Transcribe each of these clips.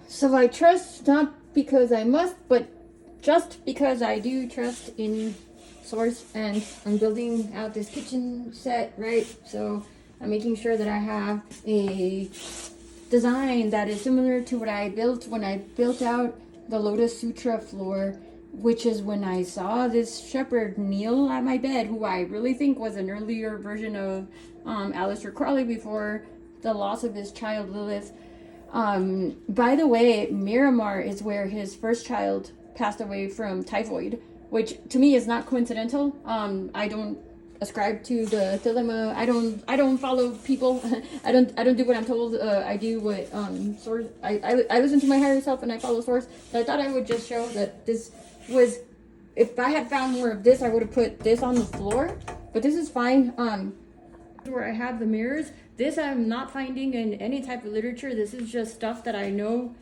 So I trust not because I must, but just because I do trust in source, and I'm building out this kitchen set, right? So I'm making sure that I have a design that is similar to what I built when I built out the Lotus Sutra floor, which is when I saw this shepherd kneel at my bed, who I really think was an earlier version of Aleister Crowley before the loss of his child Lilith. By the way, Miramar is where his first child passed away from typhoid, which to me is not coincidental. I don't ascribe to the dilemma. I don't follow people. I don't do what I'm told. I do what source. I listen to my higher self and I follow source. But I thought I would just show that this was, if I had found more of this, I would have put this on the floor. But this is fine. Where I have the mirrors, this I'm not finding in any type of literature. This is just stuff that I know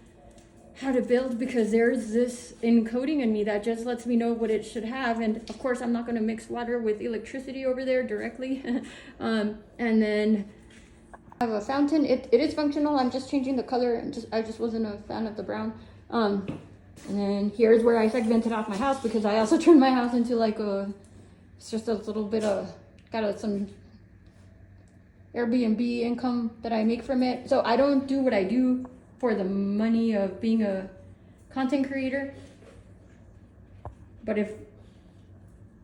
how to build because there's this encoding in me that just lets me know what it should have. And of course I'm not going to mix water with electricity over there directly. And then I have a fountain. It is functional. I'm just changing the color, and I just wasn't a fan of the brown. And then here's where I segmented off my house, because I also turned my house into like it's just a little bit of some Airbnb income that I make from it. So I don't do what I do for the money of being a content creator. But if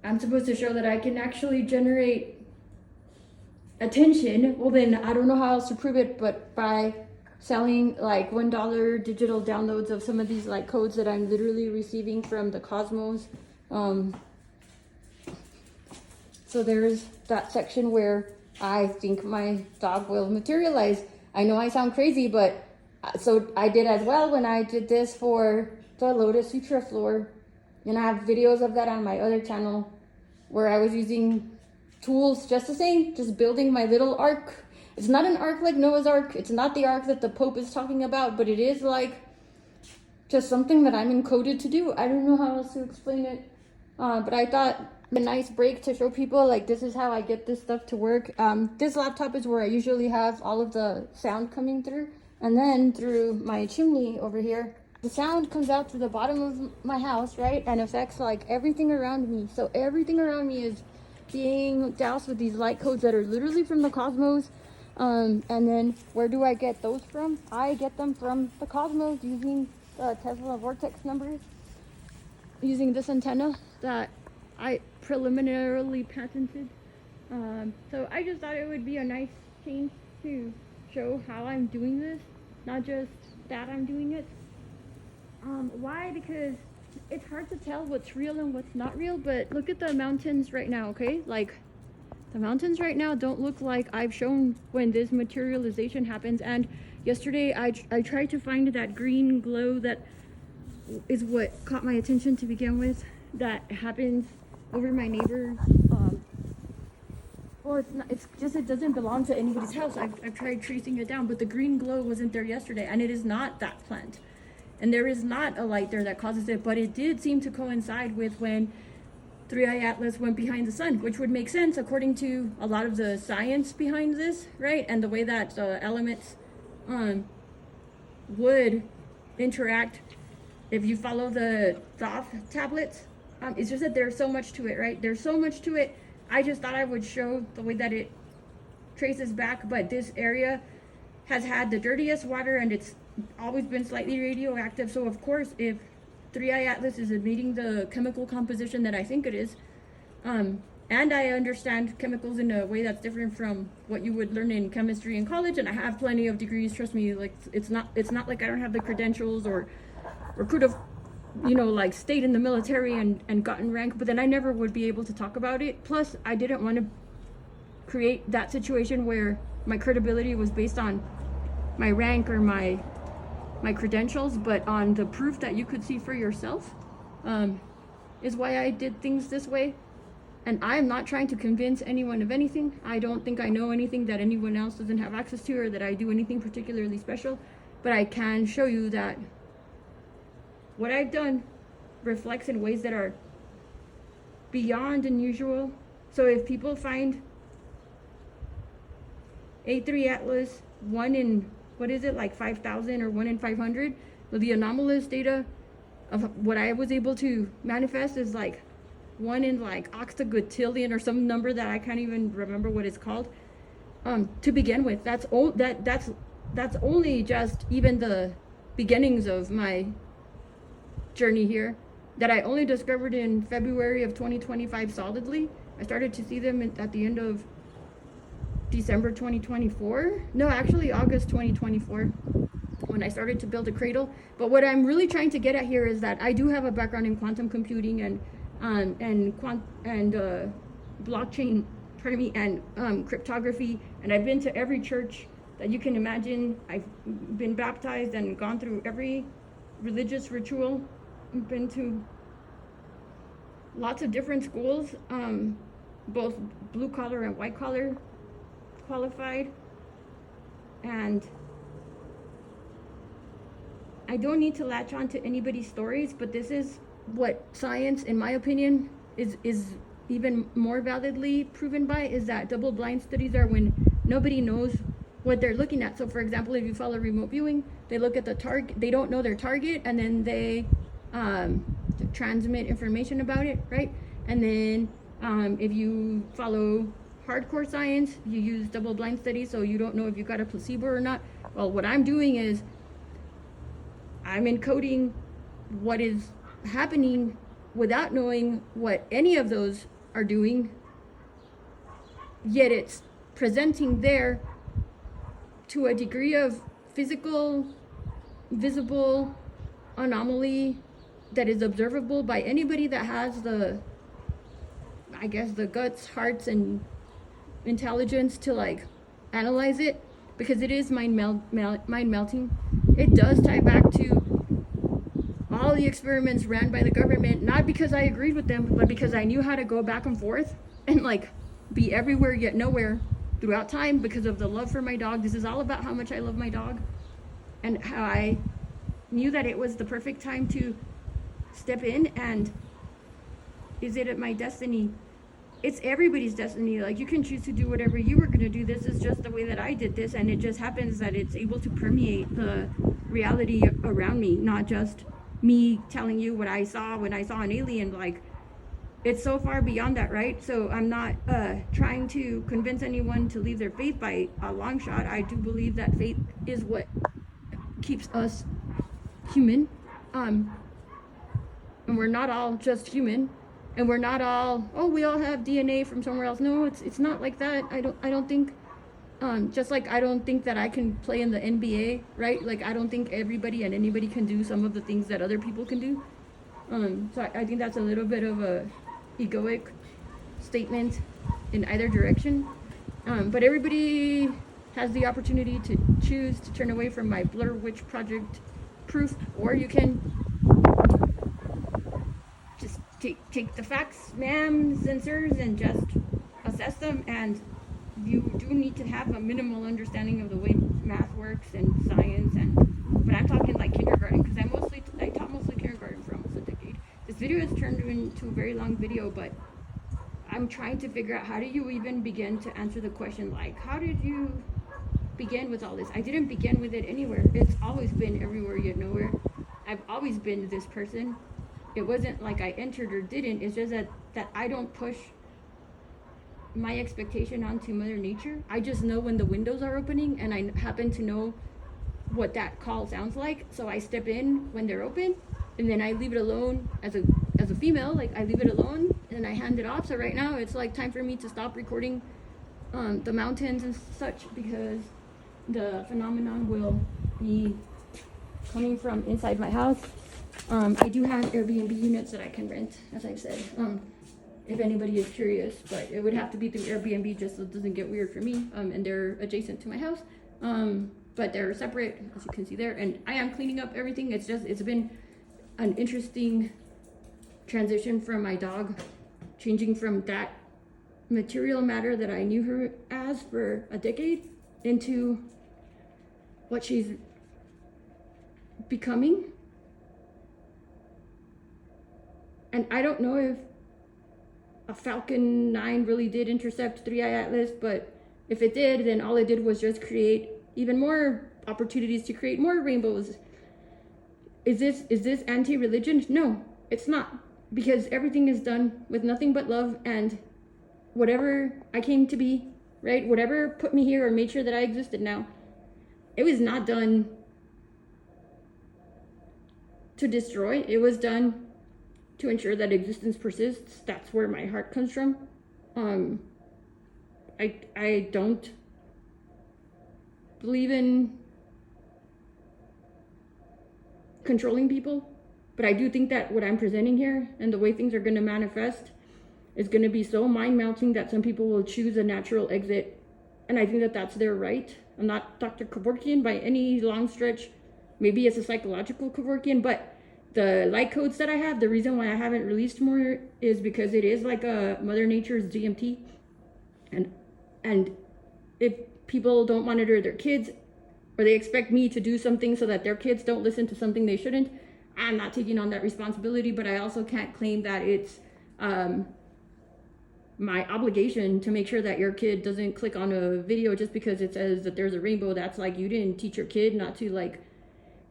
I'm supposed to show that I can actually generate attention, well then I don't know how else to prove it but by selling like $1 digital downloads of some of these like codes that I'm literally receiving from the cosmos. So there's that section where I think my dog will materialize. I know I sound crazy, but so I did as well when I did this for the Lotus Sutra floor. And I have videos of that on my other channel where I was using tools just the same, just building my little ark. It's not an ark like Noah's Ark. It's not the ark that the Pope is talking about, but it is like just something that I'm encoded to do. I don't know how else to explain it. But I thought a nice break to show people like this is how I get this stuff to work. This laptop is where I usually have all of the sound coming through, and then through my chimney over here the sound comes out to the bottom of my house, right, and affects like everything around me. So everything around me is being doused with these light codes that are literally from the cosmos. And then where do I get those from? I get them from the cosmos using Tesla vortex numbers, using this antenna that I preliminarily patented. So I just thought it would be a nice change to show how I'm doing this, not just that I'm doing it. Why? Because it's hard to tell what's real and what's not real, but look at the mountains right now, okay? Like, the mountains right now don't look like I've shown when this materialization happens. And yesterday I tried to find that green glow that is what caught my attention to begin with, that happens over my neighbor. Well, it's not, it's just, it doesn't belong to anybody's house. I've tried tracing it down, but the green glow wasn't there yesterday, and it is not that plant. And there is not a light there that causes it, but it did seem to coincide with when 3i Atlas went behind the sun, which would make sense according to a lot of the science behind this, right? And the way that elements would interact if you follow the Thoth tablets. It's just that there's so much to it, right? There's so much to it. I just thought I would show the way that it traces back, but this area has had the dirtiest water and it's always been slightly radioactive. So of course, if 3i Atlas is emitting the chemical composition that I think it is, and I understand chemicals in a way that's different from what you would learn in chemistry in college, and I have plenty of degrees, trust me, like it's not like I don't have the credentials or could have, you know, like stayed in the military and gotten rank, but then I never would be able to talk about it. Plus I didn't want to create that situation where my credibility was based on my rank or my credentials, but on the proof that you could see for yourself, is why I did things this way. And I'm not trying to convince anyone of anything. I don't think I know anything that anyone else doesn't have access to, or that I do anything particularly special, but I can show you that what I've done reflects in ways that are beyond unusual. So if people find A3 Atlas 1 in, what is it, like 5,000 or 1 in 500, the anomalous data of what I was able to manifest is like 1 in like octagotillion or some number that I can't even remember what it's called. To begin with, that's only just even the beginnings of my journey here, that I only discovered in February of 2025 solidly. I started to see them at the end of December 2024. No, actually August 2024, when I started to build a cradle. But what I'm really trying to get at here is that I do have a background in quantum computing and blockchain, pardon me, and cryptography, and I've been to every church that you can imagine. I've been baptized and gone through every religious ritual. I've been to lots of different schools, both blue collar and white collar qualified, and I don't need to latch on to anybody's stories, but this is what science, in my opinion, is even more validly proven by, is that double-blind studies are when nobody knows what they're looking at. So for example, if you follow remote viewing, they look at the target, they don't know their target, and then they transmit information about it, right? And then if you follow hardcore science, you use double-blind studies, so you don't know if you got a placebo or not. Well, what I'm doing is I'm encoding what is happening without knowing what any of those are doing, yet it's presenting there to a degree of physical, visible anomaly that is observable by anybody that has the, I guess, the guts, hearts, and intelligence to like analyze it, because it is mind melting. It does tie back to all the experiments ran by the government, not because I agreed with them, but because I knew how to go back and forth and like be everywhere yet nowhere throughout time because of the love for my dog. This is all about how much I love my dog and how I knew that it was the perfect time to step in. And is it my destiny? It's everybody's destiny. Like, you can choose to do whatever you were going to do. This is just the way that I did this, and it just happens that it's able to permeate the reality around me, not just me telling you what I saw when I saw an alien. Like, it's so far beyond that, right? So I'm not trying to convince anyone to leave their faith by a long shot. I do believe that faith is what keeps us human, and we're not all just human. And we're not all, oh, we all have DNA from somewhere else. No, it's not like that. I don't think, just like I don't think that I can play in the NBA, right? Like, I don't think everybody and anybody can do some of the things that other people can do. So I think that's a little bit of a egoic statement in either direction. But everybody has the opportunity to choose to turn away from my Blair Witch Project proof, or you can just take the facts, ma'am, censors, and just assess them. And you do need to have a minimal understanding of the way math works and science. And but I'm talking like kindergarten, because I taught mostly kindergarten for almost a decade. This video has turned into a very long video, but I'm trying to figure out, how do you even begin to answer the question, like, how did you begin with all this? I didn't begin with it anywhere. It's always been everywhere yet nowhere. I've always been this person. It wasn't like I entered or didn't. It's just that I don't push my expectation onto Mother Nature. I just know when the windows are opening, and I happen to know what that call sounds like. So I step in when they're open, and then I leave it alone as a female. Like, I leave it alone and I hand it off. So right now it's like time for me to stop recording the mountains and such, because the phenomenon will be coming from inside my house. I do have Airbnb units that I can rent, as I've said, if anybody is curious, but it would have to be through Airbnb just so it doesn't get weird for me. And they're adjacent to my house, but they're separate, as you can see there. And I am cleaning up everything. It's been an interesting transition from my dog, changing from that material matter that I knew her as for a decade into what she's becoming. And I don't know if a Falcon 9 really did intercept 3i Atlas, but if it did, then all it did was just create even more opportunities to create more rainbows Is this anti-religion? No, it's not, because everything is done with nothing but love, and whatever I came to be, right? Whatever put me here or made sure that I existed now, it was not done to destroy. It was done to ensure that existence persists. That's where my heart comes from. I don't believe in controlling people, but I do think that what I'm presenting here and the way things are going to manifest is going to be so mind-melting that some people will choose a natural exit, and I think that that's their right. I'm not Dr. Kevorkian by any long stretch. Maybe it's a psychological Kevorkian, but the light codes that I have, the reason why I haven't released more is because it is like a Mother Nature's DMT, and if people don't monitor their kids, or they expect me to do something so that their kids don't listen to something they shouldn't, I'm not taking on that responsibility. But I also can't claim that it's my obligation to make sure that your kid doesn't click on a video just because it says that there's a rainbow. That's like, you didn't teach your kid not to like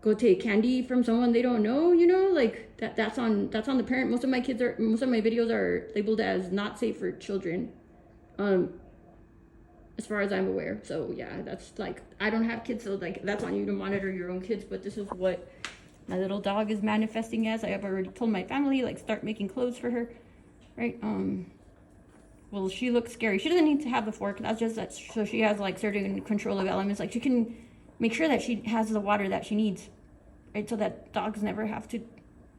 go take candy from someone they don't know, you know, like that's on the parent. Most of my videos are labeled as not safe for children, as far as I'm aware. So yeah, that's like, I don't have kids, so like that's on you to monitor your own kids. But this is what my little dog is manifesting as. I have already told my family, like, start making clothes for her, right? Well, she looks scary. She doesn't need to have the fork. That's just that, so she has like certain control of elements. Like, she can make sure that she has the water that she needs, right? So that dogs never have to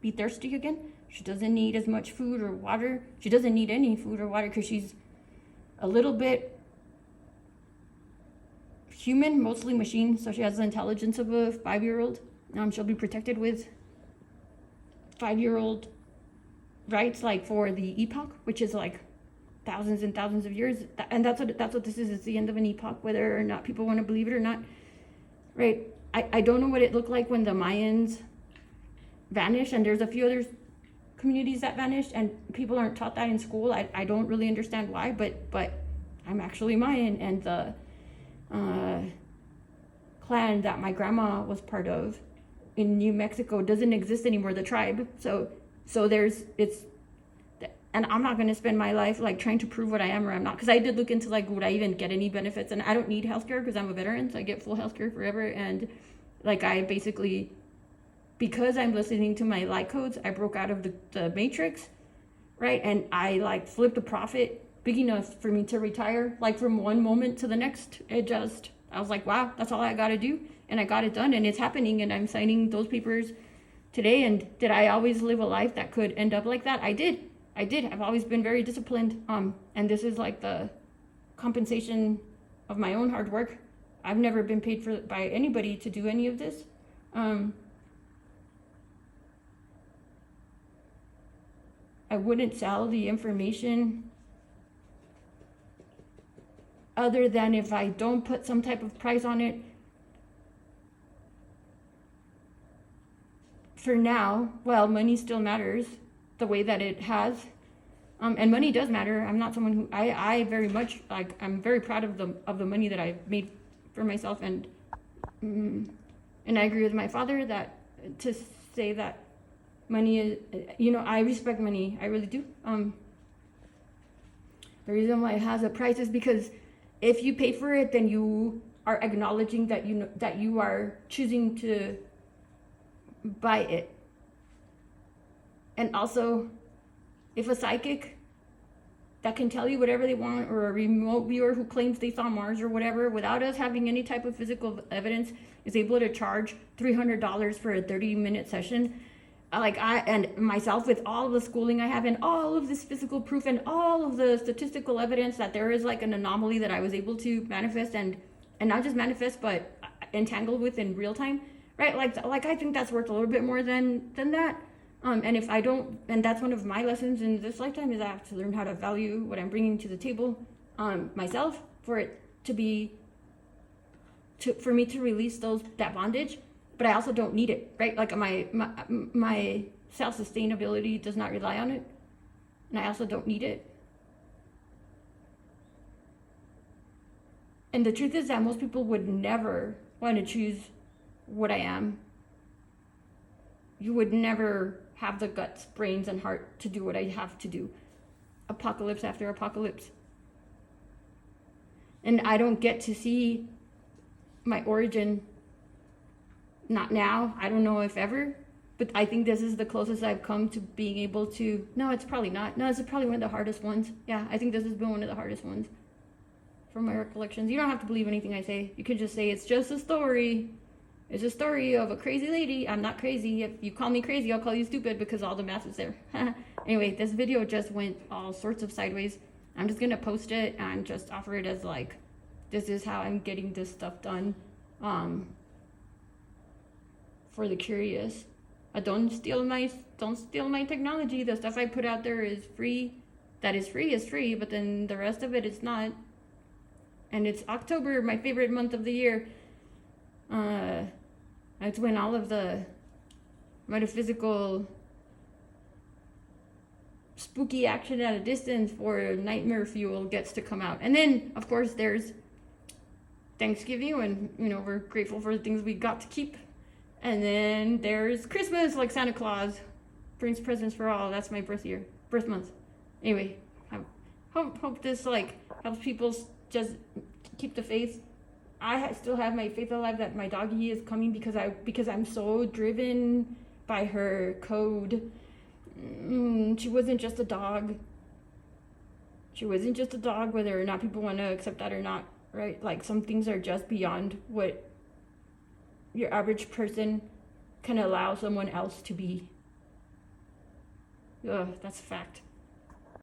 be thirsty again. She doesn't need as much food or water. She doesn't need any food or water because she's a little bit human, mostly machine. So she has the intelligence of a 5-year-old. She'll be protected with 5-year-old rights, like for the epoch, which is like thousands and thousands of years. And that's what this is. It's the end of an epoch, whether or not people want to believe it or not, right? I don't know what it looked like when the Mayans vanished, and there's a few other communities that vanished, and people aren't taught that in school. I don't really understand why, but I'm actually Mayan, and the clan that my grandma was part of in New Mexico doesn't exist anymore, the tribe. So and I'm not going to spend my life like trying to prove what I am or I'm not, because I did look into like, would I even get any benefits? And I don't need healthcare because I'm a veteran, so I get full healthcare forever. And like, I basically, because I'm listening to my light codes, I broke out of the matrix, right? And I like flipped a profit big enough for me to retire, like from one moment to the next. I was like, wow, that's all I got to do. And I got it done, and it's happening, and I'm signing those papers today. And did I always live a life that could end up like that? I did. I've always been very disciplined. And this is like the compensation of my own hard work. I've never been paid by anybody to do any of this. I wouldn't sell the information other than if I don't put some type of price on it. For now, well, money still matters the way that it has. And money does matter. I'm not someone who, I very much, like, I'm very proud of the money that I've made for myself. And I agree with my father that to say that money is, I respect money. I really do. The reason why it has a price is because if you pay for it, then you are acknowledging that you are choosing to buy it. And also, if a psychic that can tell you whatever they want, or a remote viewer who claims they saw Mars or whatever without us having any type of physical evidence is able to charge $300 for a 30-minute session, like and myself, with all of the schooling I have and all of this physical proof and all of the statistical evidence that there is like an anomaly that I was able to manifest and not just manifest but entangle with in real time, right? Like I think that's worth a little bit more than that. And if I don't, and that's one of my lessons in this lifetime, is I have to learn how to value what I'm bringing to the table, myself, for it to be, for me to release that bondage. But I also don't need it, right? Like my self-sustainability does not rely on it, and I also don't need it. And the truth is that most people would never want to choose what I am you would never have the guts, brains, and heart to do what I have to do. Apocalypse after apocalypse. And I don't get to see my origin, not now, I don't know if ever, but I think this is the closest I've come to being able to, no, it's probably not. No, this is probably one of the hardest ones. Yeah, I think this has been one of the hardest ones from my recollections. You don't have to believe anything I say. You can just say it's just a story. It's a story of a crazy lady. I'm not crazy. If you call me crazy, I'll call you stupid because all the math is there. Anyway, this video just went all sorts of sideways. I'm just gonna post it and just offer it as like, this is how I'm getting this stuff done. For the curious. Don't steal my technology. The stuff I put out there is free. That is free, but then the rest of it is not. And it's October, my favorite month of the year. That's when all of the metaphysical spooky action at a distance for nightmare fuel gets to come out. And then, of course, there's Thanksgiving, and we're grateful for the things we got to keep. And then there's Christmas, like Santa Claus brings presents for all. That's my birth month. Anyway, I hope this like helps people just keep the faith. I still have my faith alive that my doggy is coming because I'm so driven by her code. She wasn't just a dog. She wasn't just a dog, whether or not people want to accept that or not, right? Like some things are just beyond what your average person can allow someone else to be. Ugh, that's a fact.